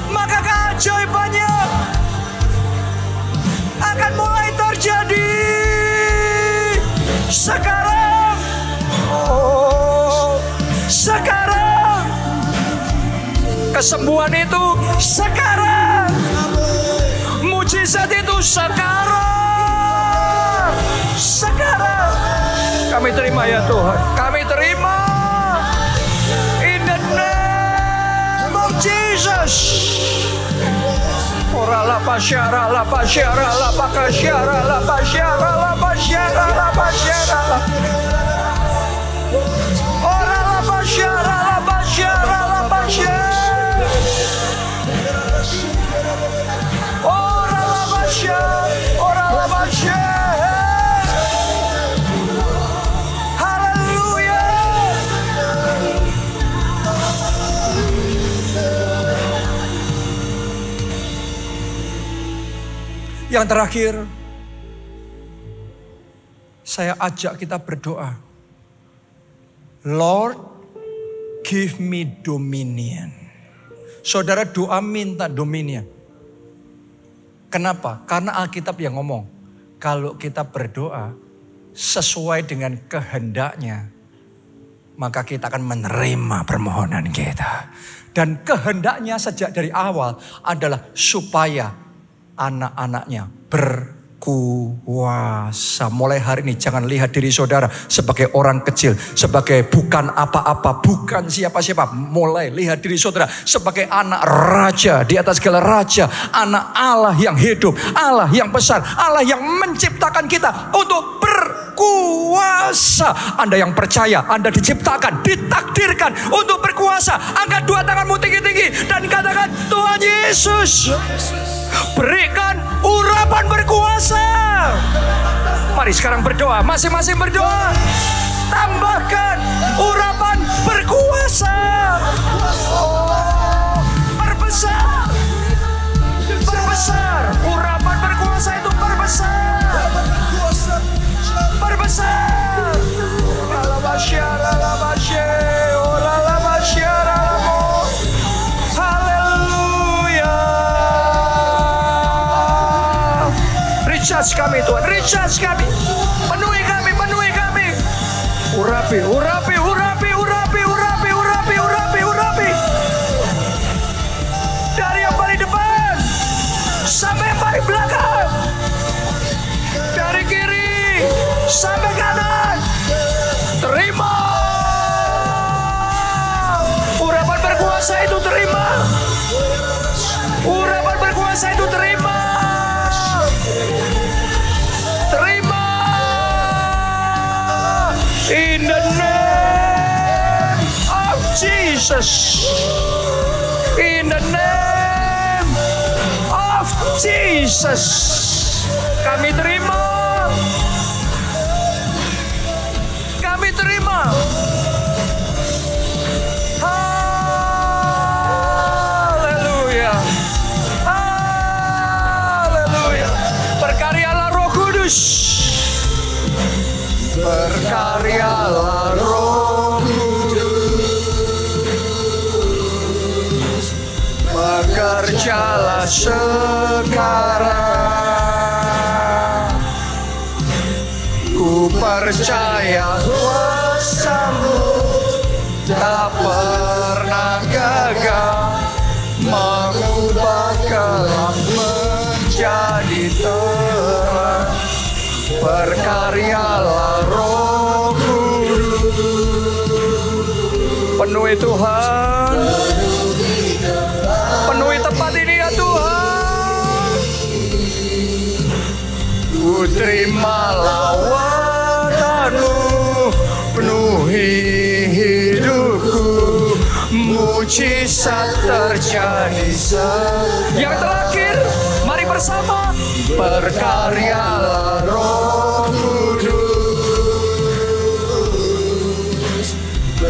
maka Kesembuhan itu sekarang. Mujizat itu sekarang. Sekarang. Kami terima ya Tuhan. Kami terima. In the name of Jesus. Ora la pasyara la pasyara la pakasyara la pasyara la pasyara la pasyara la. Ora la pasyara la pasyara la pasyara. Ora la pasyara, ora la pasyara. Haleluya. Yang terakhir, saya ajak kita berdoa. Lord, give me dominion. Saudara doa minta dominion. Kenapa? Karena Alkitab yang ngomong. Kalau kita berdoa sesuai dengan kehendaknya, maka kita akan menerima permohonan kita. Dan kehendaknya sejak dari awal adalah supaya anak-anaknya berkuasa. Mulai hari ini jangan lihat diri saudara sebagai orang kecil, sebagai bukan apa-apa, bukan siapa-siapa. Mulai lihat diri saudara sebagai anak raja di atas segala raja, anak Allah yang hidup, Allah yang besar, Allah yang menciptakan kita untuk berkuasa. Anda yang percaya, Anda diciptakan, ditakdirkan untuk berkuasa. Angkat dua tanganmu tinggi-tinggi dan katakan, Tuhan Yesus, berikan urapan berkuasa. Mari sekarang berdoa, masing-masing berdoa. Tambahkan urapan berkuasa. Oh, perbesar. Perbesar. Urapan berkuasa itu perbesar. Perbesar. Alabasyara, alabasyara, alabasyara. Recharge kami Tuhan, recharge kami. Penuhi kami, penuhi kami. Urapi, urapi, urapi, urapi, urapi, urapi, urapi, urapi. Dari yang paling depan sampai yang paling belakang. Dari kiri sampai kanan. Terima. Urapan berkuasa itu terima. Urapan berkuasa itu terima. Terima. In the name of Jesus. In the name of Jesus. Kami terima. Kami terima. Haleluya. Haleluya. Berkaryalah Roh Kudus. Berkaryalah Roh Kudus. Bekerjalah sekarang. Ku percaya kuasa-Mu tak pernah gagal mengubah gelap menjadi terang. Berkaryalah Roh Kudus. Penuhi Tuhan. Penuhi tempat ini ya Tuhan. Ku terima lawatan-Mu, penuhi hidupku, mujizat terjadi. Yang terakhir, mari bersama. Berkaryalah Roh Kudus.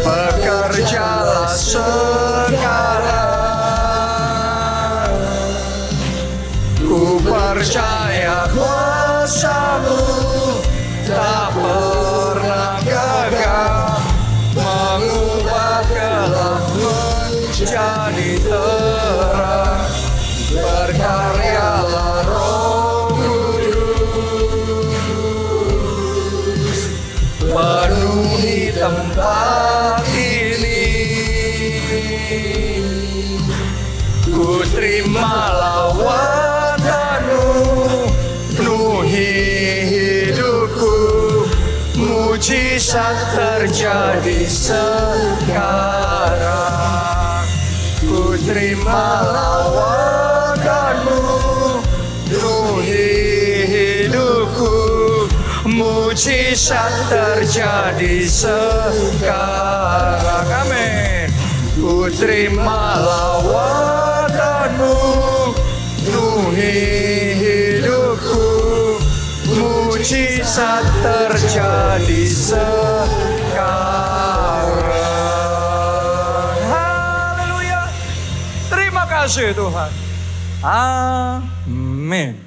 Bekerjalah sekarang. Ku percaya kuasa-Mu tak pernah gagal mengubah gelap menjadi terang. Berkaryalah Roh Kudus. Penuhi tempat ini. mujizat terjadi sekarang. Ku terima lawakanmu, penuhi hidupku. Mujizat terjadi sekarang. Amin. Ku terima lawakanmu, penuhi hidupku. Mujizat terjadi sekarang. Haleluya. Terima kasih Tuhan. Amin.